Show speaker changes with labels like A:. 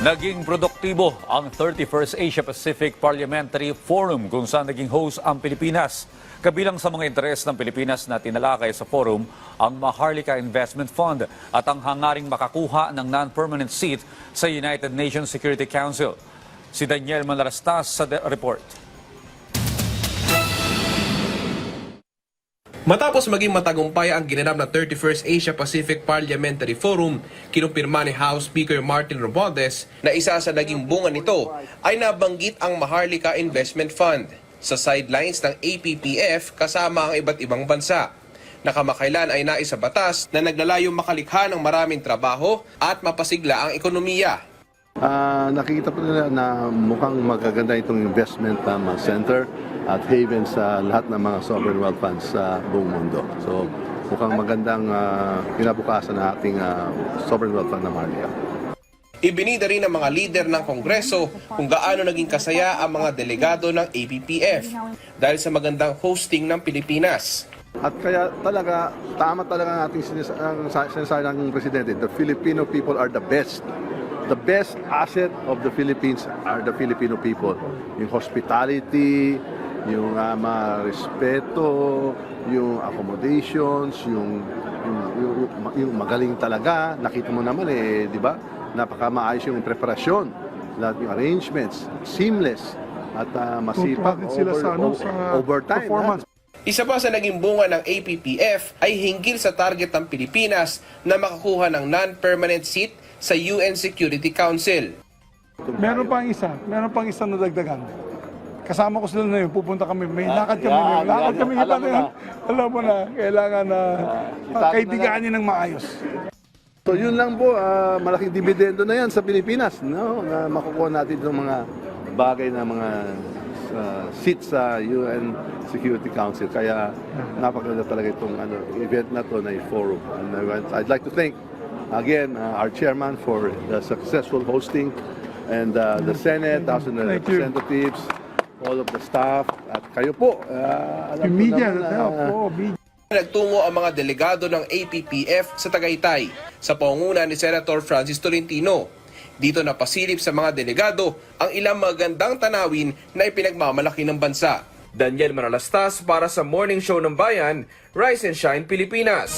A: Naging produktibo ang 31st Asia-Pacific Parliamentary Forum kung saan naging host ang Pilipinas. Kabilang sa mga interes ng Pilipinas na tinalakay sa forum ang Maharlika Investment Fund at ang hangaring makakuha ng non-permanent seat sa United Nations Security Council. Si Daniel Manlarastas sa report.
B: Matapos maging matagumpay ang ginanap na 31st Asia-Pacific Parliamentary Forum, kinumpirma ni House Speaker Martin Romualdez na isa sa naging bunga nito ay nabanggit ang Maharlika Investment Fund sa sidelines ng APPF kasama ang iba't ibang bansa. Nakamakailan ay nais sa batas na naglalayong makalikha ng maraming trabaho at mapasigla ang ekonomiya.
C: Nakikita po nila na mukhang magaganda itong investment center at haven sa lahat ng mga sovereign wealth funds sa buong mundo. So mukhang magandang kinabukasan ng ating sovereign wealth fund na Maharlika.
B: Ibinida rin ng mga lider ng Kongreso kung gaano naging kasaya ang mga delegado ng APPF dahil sa magandang hosting ng Pilipinas.
C: At kaya talaga, tama talaga ang ating sinasabi ng Presidente, the Filipino people are the best. The best asset of the Philippines are the Filipino people. Yung hospitality, yung respeto, yung accommodations, yung magaling talaga. Nakita mo naman di ba? Napakamaayos yung preparasyon, lahat yung arrangements, seamless at masipag over time.
B: Isa pa sa naging bunga ng APPF ay hinggil sa target ng Pilipinas na makakuha ng non-permanent seat sa UN Security Council.
D: Meron pang isa na dagdagan. Kasama ko sila na yun, pupunta kami, may lakad kami, alam mo na, kailangan na kaibiganin ng maayos.
C: So yun lang po, malaking dividendo na yan sa Pilipinas, no? Na makukuha natin itong mga bagay na mga seats sa UN Security Council. Kaya napakaganda talaga itong event na to na forum. And I'd like to thank again our chairman for the successful hosting and the Senate, House of Representatives, all of the staff, at kayo po.
D: Yung media,
B: Nagtungo ang mga delegado ng APPF sa Tagaytay sa pangunguna ni Senator Francis Tolentino. Dito napasilip sa mga delegado ang ilang magandang tanawin na ipinagmamalaki ng bansa. Daniel Manlarastas para sa Morning Show ng Bayan, Rise and Shine Pilipinas.